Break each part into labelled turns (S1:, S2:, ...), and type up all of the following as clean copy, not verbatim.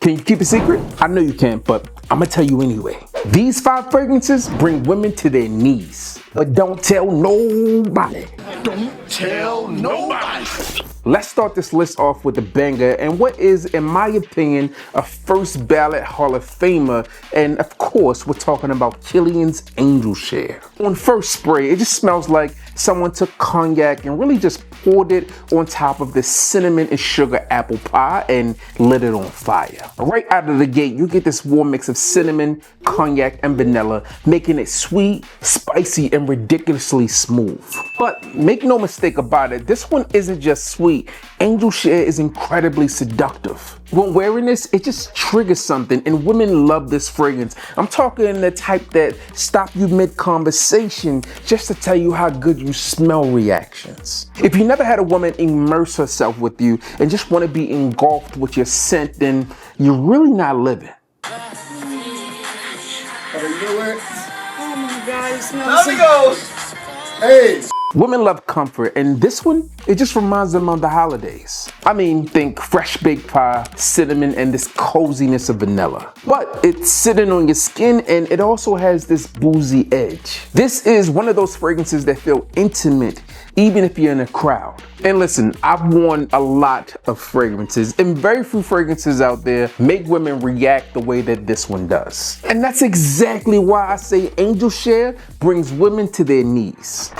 S1: Can you keep a secret? I know you can't, but I'm gonna tell you anyway. These 5 fragrances bring women to their knees. But don't tell nobody.
S2: Don't tell nobody.
S1: Let's start this list off with a banger and what is, in my opinion, a first ballot Hall of Famer. And of course, we're talking about Kilian's Angel Share. On first spray, it just smells like someone took cognac and really just poured it on top of the cinnamon and sugar apple pie and lit it on fire. Right out of the gate, you get this warm mix of cinnamon, cognac, and vanilla, making it sweet, spicy, and ridiculously smooth. But make no mistake about it, this one isn't just sweet. Angel Share is incredibly seductive. When wearing this, it just triggers something, and women love this fragrance. I'm talking the type that stop you mid-conversation just to tell you how good you smell reactions. If you never had a woman immerse herself with you and just want to be engulfed with your scent, then you're really not living.
S3: Oh my God, it smells
S2: Now we go.
S3: Hey.
S1: Women love comfort, and this one, it just reminds them of the holidays. I mean, think fresh baked pie, cinnamon, and this coziness of vanilla. But it's sitting on your skin, and it also has this boozy edge. This is one of those fragrances that feel intimate, even if you're in a crowd. And listen, I've worn a lot of fragrances, and very few fragrances out there make women react the way that this one does. And that's exactly why I say Angel Share brings women to their knees.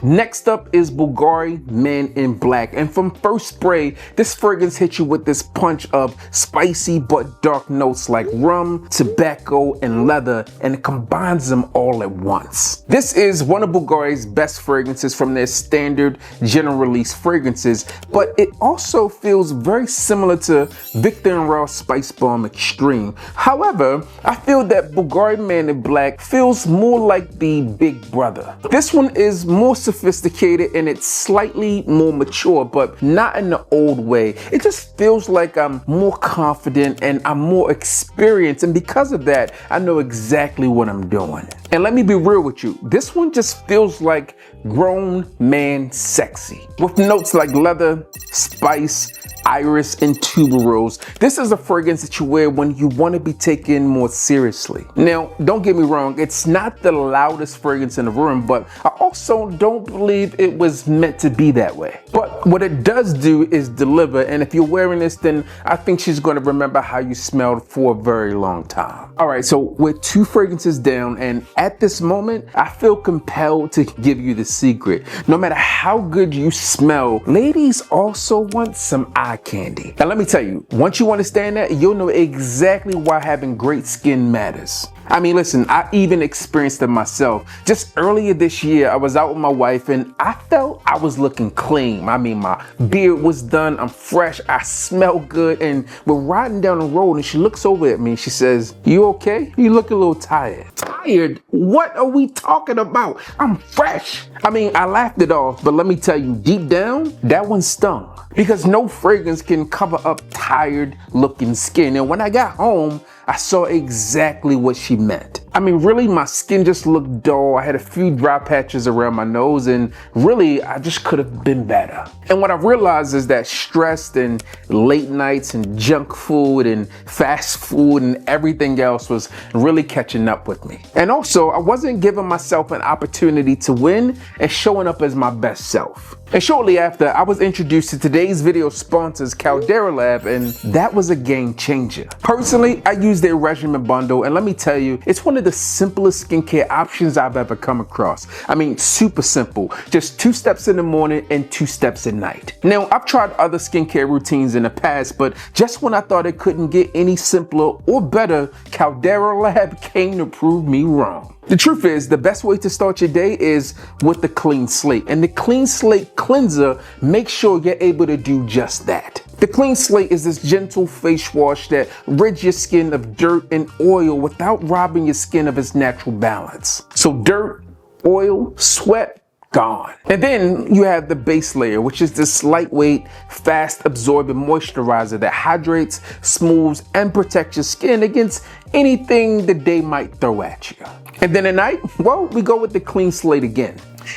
S1: Next up is Bulgari Men in Black, and from first spray, this fragrance hits you with this punch of spicy but dark notes like rum, tobacco, and leather, and it combines them all at once. This is one of Bulgari's best fragrances from their standard general release fragrances, but it also feels very similar to Victor & Ross Spice Bomb Extreme. However, I feel that Bulgari Men in Black feels more like the big brother. This one is more sophisticated and it's slightly more mature, but not in the old way. It just feels like I'm more confident and I'm more experienced, and because of that, I know exactly what I'm doing. And let me be real with you, this one just feels like grown man sexy. With notes like leather, spice, iris, and tuberose. This is a fragrance that you wear when you want to be taken more seriously. Now, don't get me wrong, it's not the loudest fragrance in the room, but I also don't believe it was meant to be that way. But what it does do is deliver, and if you're wearing this, then I think she's going to remember how you smelled for a very long time. Alright, so we're 2 fragrances down, and at this moment, I feel compelled to give you the secret. No matter how good you smell, ladies also want some eye candy. Now let me tell you, once you understand that, you'll know exactly why having great skin matters. I mean, listen, I even experienced it myself. Just earlier this year, I was out with my wife and I felt I was looking clean. I mean, my beard was done, I'm fresh, I smell good, and we're riding down the road and she looks over at me and she says, "You okay? You look a little tired." Tired? What are we talking about? I'm fresh. I mean, I laughed it off, but let me tell you, deep down, that one stung. Because no fragrance can cover up tired looking skin. And when I got home, I saw exactly what she meant. I mean, really, my skin just looked dull. I had a few dry patches around my nose, and really, I just could have been better. And what I realized is that stress and late nights and junk food and fast food and everything else was really catching up with me. And also, I wasn't giving myself an opportunity to win and showing up as my best self. And shortly after, I was introduced to today's video sponsors, Caldera Lab, and that was a game changer. Personally, I use their regimen bundle, and let me tell you, it's one of the simplest skincare options I've ever come across. I mean, super simple. Just 2 steps in the morning and 2 steps at night. Now, I've tried other skincare routines in the past, but just when I thought it couldn't get any simpler or better, Caldera Lab came to prove me wrong. The truth is, the best way to start your day is with the Clean Slate. And the Clean Slate Cleanser makes sure you're able to do just that. The Clean Slate is this gentle face wash that rids your skin of dirt and oil without robbing your skin of its natural balance. So dirt, oil, sweat, gone. And then you have the base layer, which is this lightweight, fast absorbing moisturizer that hydrates, smooths, and protects your skin against anything the day might throw at you. And then at night, well, we go with the clean slate again.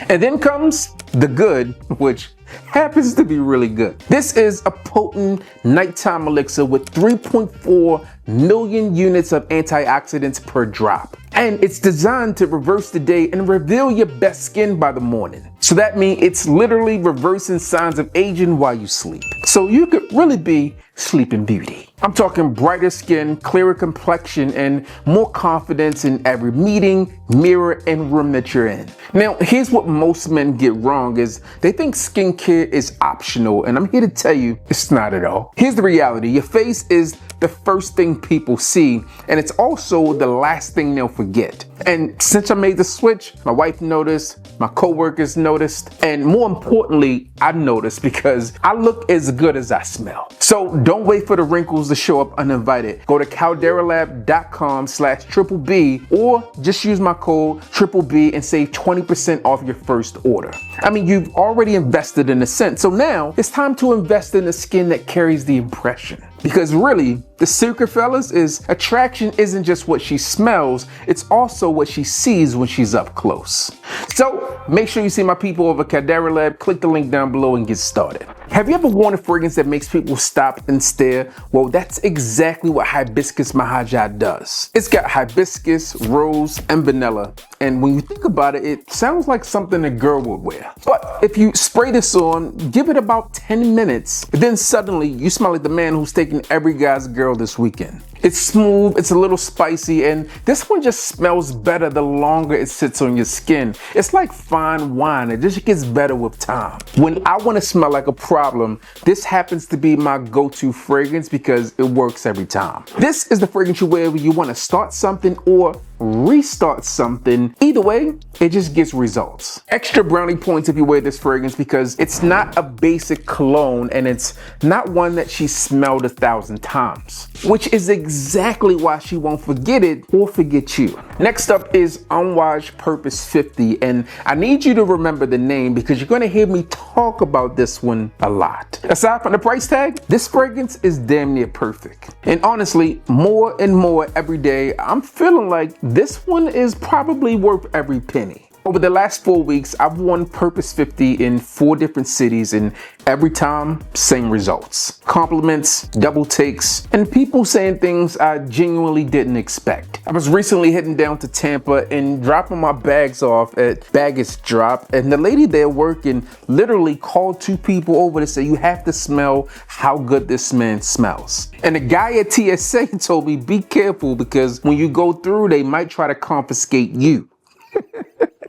S1: And then comes the good, which happens to be really good. This is a potent nighttime elixir with 3.4 million units of antioxidants per drop. And it's designed to reverse the day and reveal your best skin by the morning. So that means it's literally reversing signs of aging while you sleep. So you could really be Sleeping Beauty. I'm talking brighter skin, clearer complexion, and more confidence in every meeting, mirror, and room that you're in. Now, here's what most men get wrong is they think skincare is optional, and I'm here to tell you it's not at all. Here's the reality. Your face is the first thing people see, and it's also the last thing they'll forget. And since I made the switch, my wife noticed, my coworkers noticed, and more importantly, I noticed because I look as good as I smell. So don't wait for the wrinkles to show up uninvited. Go to calderalab.com/BBB or just use my code BBB and save 20% off your first order. I mean, you've already invested in the scent, so now it's time to invest in the skin that carries the impression. Because really, the secret, fellas, is attraction isn't just what she smells, it's also what she sees when she's up close. So make sure you see my people over Caldera Lab, click the link down below and get started. Have you ever worn a fragrance that makes people stop and stare? Well, that's exactly what Hibiscus Mahaja does. It's got hibiscus, rose, and vanilla. And when you think about it, it sounds like something a girl would wear. But if you spray this on, give it about 10 minutes, then suddenly you smell like the man who's taking every guy's girl this weekend. It's smooth, it's a little spicy, and this one just smells better the longer it sits on your skin. It's like fine wine, it just gets better with time. When I want to smell like a problem, this happens to be my go-to fragrance because it works every time. This is the fragrance you wear when you want to start something or restart something. Either way, it just gets results. Extra brownie points if you wear this fragrance because it's not a basic cologne and it's not one that she smelled 1,000 times, which is exactly why she won't forget it or forget you. Next up is Unwage Purpose 50, and I need you to remember the name because you're gonna hear me talk about this one a lot. Aside from the price tag, this fragrance is damn near perfect. And honestly, more and more every day, I'm feeling like this one is probably worth every penny. Over the last 4 weeks, I've worn Purpose 50 in 4 different cities, and every time, same results. Compliments, double takes, and people saying things I genuinely didn't expect. I was recently heading down to Tampa and dropping my bags off at Baggage Drop, and the lady there working literally called 2 people over to say, "You have to smell how good this man smells." And the guy at TSA told me, "Be careful because when you go through, they might try to confiscate you."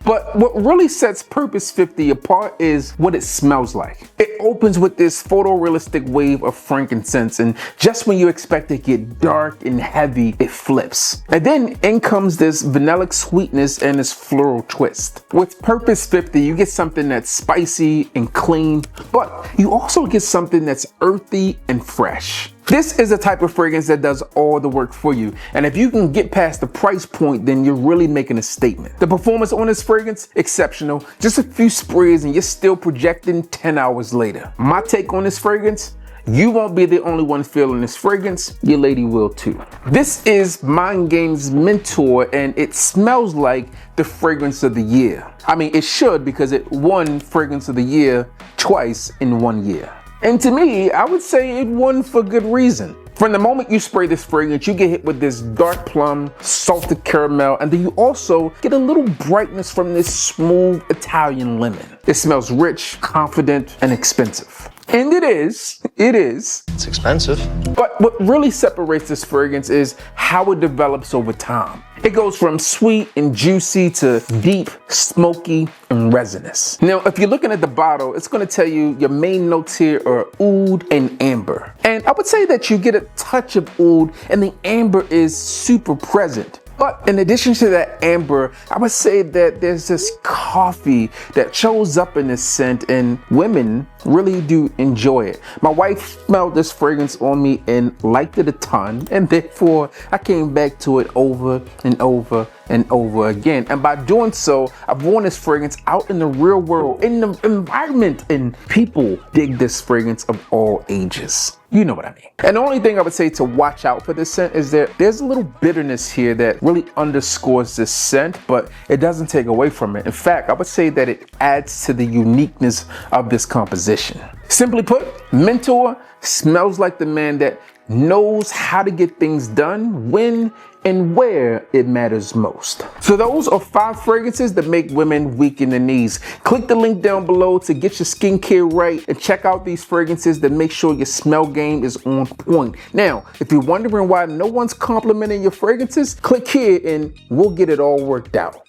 S1: But what really sets Purpose 50 apart is what it smells like. It opens with this photorealistic wave of frankincense, and just when you expect it to get dark and heavy, it flips. And then in comes this vanillic sweetness and this floral twist. With Purpose 50, you get something that's spicy and clean, but you also get something that's earthy and fresh. This is a type of fragrance that does all the work for you, and if you can get past the price point, then you're really making a statement. The performance on this fragrance, exceptional. Just a few sprays and you're still projecting 10 hours later. My take on this fragrance: you won't be the only one feeling this fragrance, your lady will too. This is Mind Game's Mentor, and it smells like the fragrance of the year. I mean, it should because it won Fragrance of the Year twice in 1 year. And to me, I would say it won for good reason. From the moment you spray this fragrance, you get hit with this dark plum, salted caramel, and then you also get a little brightness from this smooth Italian lemon. It smells rich, confident, and expensive. And it is.
S4: It's expensive.
S1: But what really separates this fragrance is how it develops over time. It goes from sweet and juicy to deep, smoky, and resinous. Now, if you're looking at the bottle, it's gonna tell you your main notes here are oud and amber. And I would say that you get a touch of oud and the amber is super present. But in addition to that amber, I would say that there's this coffee that shows up in this scent, and women really do enjoy it. My wife smelled this fragrance on me and liked it a ton, and therefore I came back to it over and over and over again. And by doing so, I've worn this fragrance out in the real world, in the environment, and people dig this fragrance of all ages. You know what I mean. And the only thing I would say to watch out for this scent is that there's a little bitterness here that really underscores this scent, but it doesn't take away from it. In fact, I would say that it adds to the uniqueness of this composition. Simply put, Mentor smells like the man that knows how to get things done when and where it matters most. So those are 5 fragrances that make women weak in the knees. Click the link down below to get your skincare right and check out these fragrances that make sure your smell game is on point. Now, if you're wondering why no one's complimenting your fragrances, click here and we'll get it all worked out.